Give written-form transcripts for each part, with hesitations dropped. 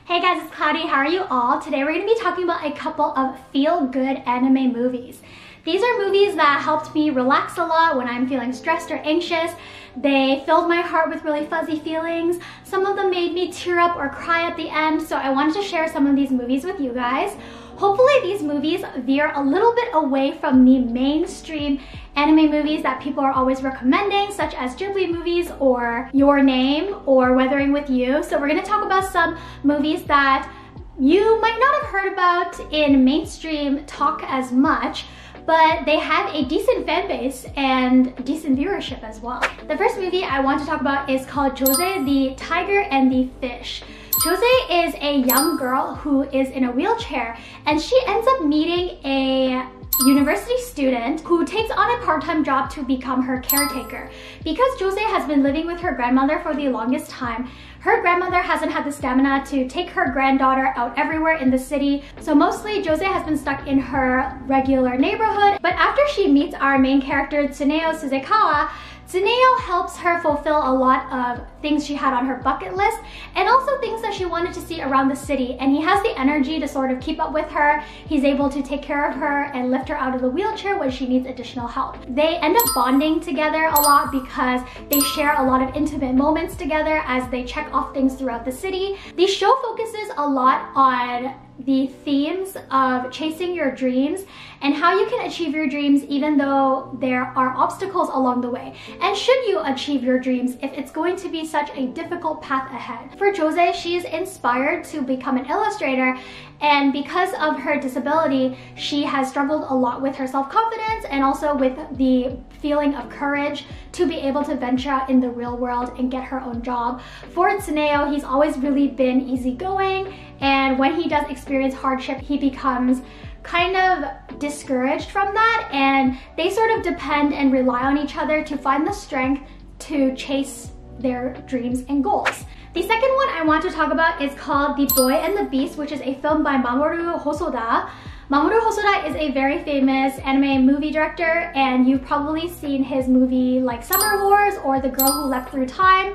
Hey guys, it's Cloudy. How are you all? Today we're going to be talking about a couple of feel-good anime movies. These are movies that helped me relax a lot when I'm feeling stressed or anxious. They filled my heart with really fuzzy feelings. Some of them made me tear up or cry at the end, so I wanted to share some of these movies with you guys. Hopefully these movies veer a little bit away from the mainstream anime movies that people are always recommending, such as Ghibli movies or Your Name or Weathering with You. So we're going to talk about some movies that you might not have heard about in mainstream talk as much, but they have a decent fan base and decent viewership as well. The first movie I want to talk about is called Josee, the Tiger and the Fish. Josee is a young girl who is in a wheelchair, and she ends up meeting a university student who takes on a part-time job to become her caretaker. Because Josee has been living with her grandmother for the longest time, her grandmother hasn't had the stamina to take her granddaughter out everywhere in the city, so mostly Josee has been stuck in her regular neighborhood. But after she meets our main character, Tsuneo Suzekawa, Tsuneo helps her fulfill a lot of things she had on her bucket list and also things that she wanted to see around the city, and he has the energy to sort of keep up with her. He's able to take care of her and lift her out of the wheelchair when she needs additional help. They end up bonding together a lot because they share a lot of intimate moments together as they check off things throughout the city. The show focuses a lot on the themes of chasing your dreams and how you can achieve your dreams even though there are obstacles along the way. And should you achieve your dreams if it's going to be such a difficult path ahead? For Josee, she is inspired to become an illustrator, and because of her disability, she has struggled a lot with her self-confidence and also with the feeling of courage to be able to venture out in the real world and get her own job. For Tsuneo, he's always really been easygoing, and when he does experience hardship, he becomes kind of discouraged from that, and they sort of depend and rely on each other to find the strength to chase their dreams and goals. The second one I want to talk about is called The Boy and the Beast, which is a film by Mamoru Hosoda. Mamoru Hosoda is a very famous anime movie director, and you've probably seen his movie like Summer Wars or The Girl Who Leapt Through Time.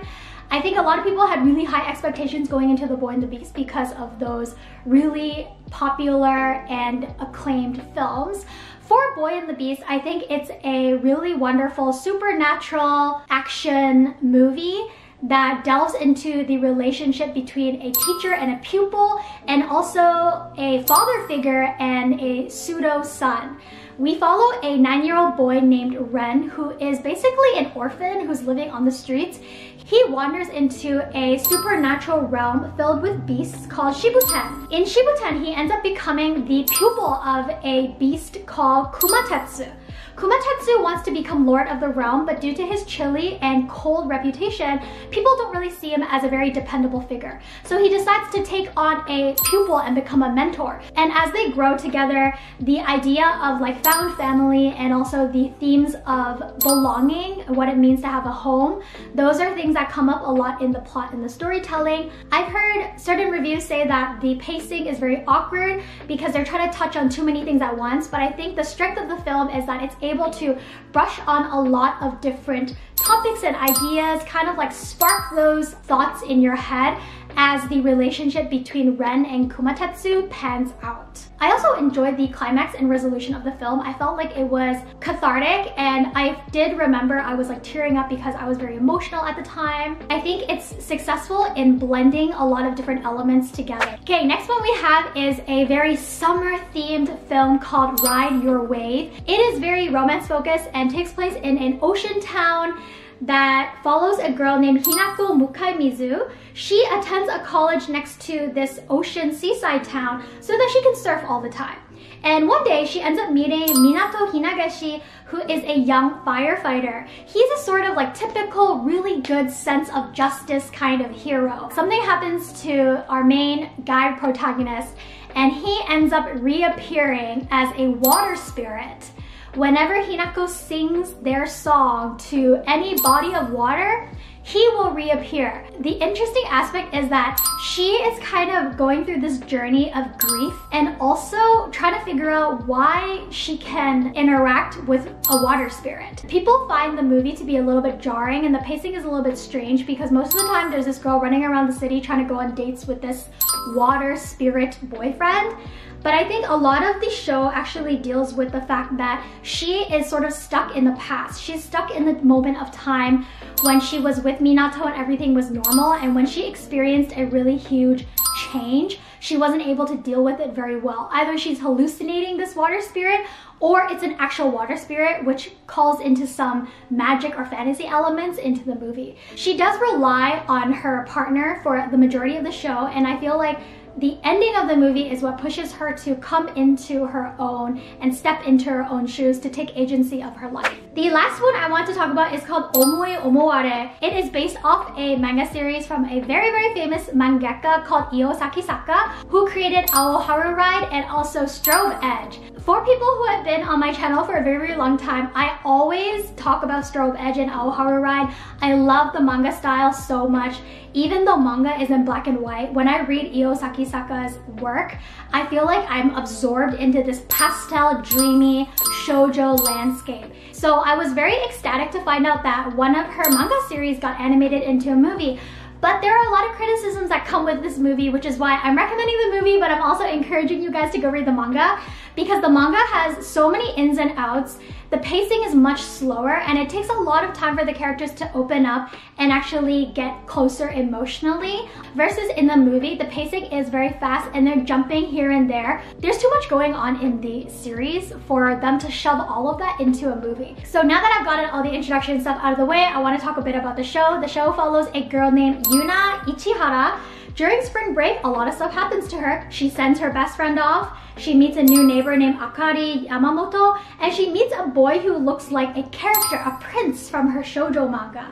I think a lot of people had really high expectations going into The Boy and the Beast because of those really popular and acclaimed films. For Boy and the Beast, I think it's a really wonderful supernatural action movie that delves into the relationship between a teacher and a pupil, and also a father figure and a pseudo son. We follow a 9-year-old boy named Ren, who is basically an orphan who's living on the streets. He wanders into a supernatural realm filled with beasts called Shibuten. In Shibuten, he ends up becoming the pupil of a beast called Kumatetsu. Kumatetsu wants to become lord of the realm, but due to his chilly and cold reputation, people don't really see him as a very dependable figure. So he decides to take on a pupil and become a mentor. And as they grow together, the idea of like found family and also the themes of belonging, what it means to have a home, those are things that come up a lot in the plot and the storytelling. I've heard certain reviews say that the pacing is very awkward because they're trying to touch on too many things at once, but I think the strength of the film is that it's able to brush on a lot of different topics and ideas, kind of like spark those thoughts in your head as the relationship between Ren and Kumatetsu pans out. I also enjoyed the climax and resolution of the film. I felt like it was cathartic, and I did remember I was like tearing up because I was very emotional at the time. I think it's successful in blending a lot of different elements together. Okay, next one we have is a very summer themed film called Ride Your Wave. It is very romance focused and takes place in an ocean town that follows a girl named Hinako Mukaimizu. She attends a college next to this ocean seaside town so that she can surf all the time. And one day she ends up meeting Minato Hinagashi, who is a young firefighter. He's a sort of like typical really good sense of justice kind of hero. Something happens to our main guy protagonist, and he ends up reappearing as a water spirit. Whenever Hinako sings their song to any body of water, he will reappear. The interesting aspect is that she is kind of going through this journey of grief and also trying to figure out why she can interact with a water spirit. People find the movie to be a little bit jarring, and the pacing is a little bit strange because most of the time there's this girl running around the city trying to go on dates with this water spirit boyfriend. But I think a lot of the show actually deals with the fact that she is sort of stuck in the past. She's stuck in the moment of time when she was with Minato and everything was normal, and when she experienced a really huge change, she wasn't able to deal with it very well. Either she's hallucinating this water spirit, or it's an actual water spirit, which calls into some magic or fantasy elements into the movie. She does rely on her partner for the majority of the show, and I feel like the ending of the movie is what pushes her to come into her own and step into her own shoes to take agency of her life. The last one I want to talk about is called Omoi, Omoware. It is based off a manga series from a very, very famous mangaka called Sakisaka, who created Aoharu Ride and also Strobe Edge. For people who have been on my channel for a very, very long time, I always talk about Strobe Edge and Aoharu Ride. I love the manga style so much. Even though manga is in black and white, when I read Sakisaka's work, I feel like I'm absorbed into this pastel, dreamy shoujo landscape. So I was very ecstatic to find out that one of her manga series got animated into a movie. But there are a lot of criticisms that come with this movie, which is why I'm recommending the movie, but I'm also encouraging you guys to go read the manga, because the manga has so many ins and outs. The pacing is much slower, and it takes a lot of time for the characters to open up and actually get closer emotionally. Versus in the movie, the pacing is very fast and they're jumping here and there. There's too much going on in the series for them to shove all of that into a movie. So now that I've gotten all the introduction stuff out of the way, I want to talk a bit about the show. The show follows a girl named Yuna Ichihara. During spring break, a lot of stuff happens to her. She sends her best friend off, she meets a new neighbor named Akari Yamamoto, and she meets a boy who looks like a character, a prince from her shoujo manga.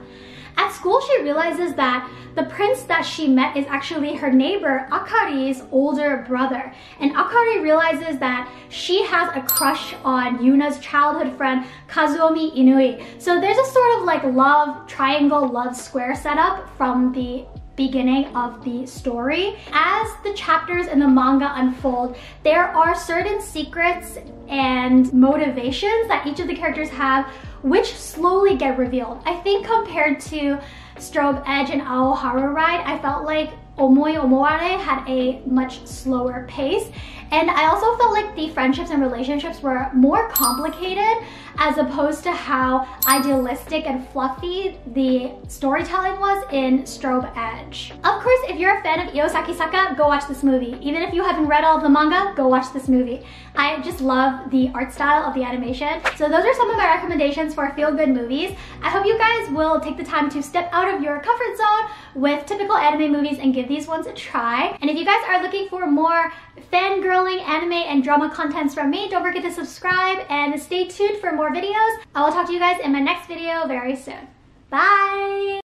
At school, she realizes that the prince that she met is actually her neighbor, Akari's older brother. And Akari realizes that she has a crush on Yuna's childhood friend, Kazuomi Inui. So there's a sort of like love triangle, love square setup from the beginning of the story. As the chapters in the manga unfold, there are certain secrets and motivations that each of the characters have which slowly get revealed. I think compared to Strobe Edge and Aoharu Ride, I felt like Omoi Omoware had a much slower pace. And I also felt like the friendships and relationships were more complicated as opposed to how idealistic and fluffy the storytelling was in Strobe Edge. Of course, if you're a fan of Sakisaka, go watch this movie. Even if you haven't read all of the manga, go watch this movie. I just love the art style of the animation. So those are some of my recommendations for feel-good movies. I hope you guys will take the time to step out of your comfort zone with typical anime movies and give these ones a try. And if you guys are looking for more fangirling anime and drama contents from me, don't forget to subscribe and stay tuned for more videos. I will talk to you guys in my next video very soon. Bye!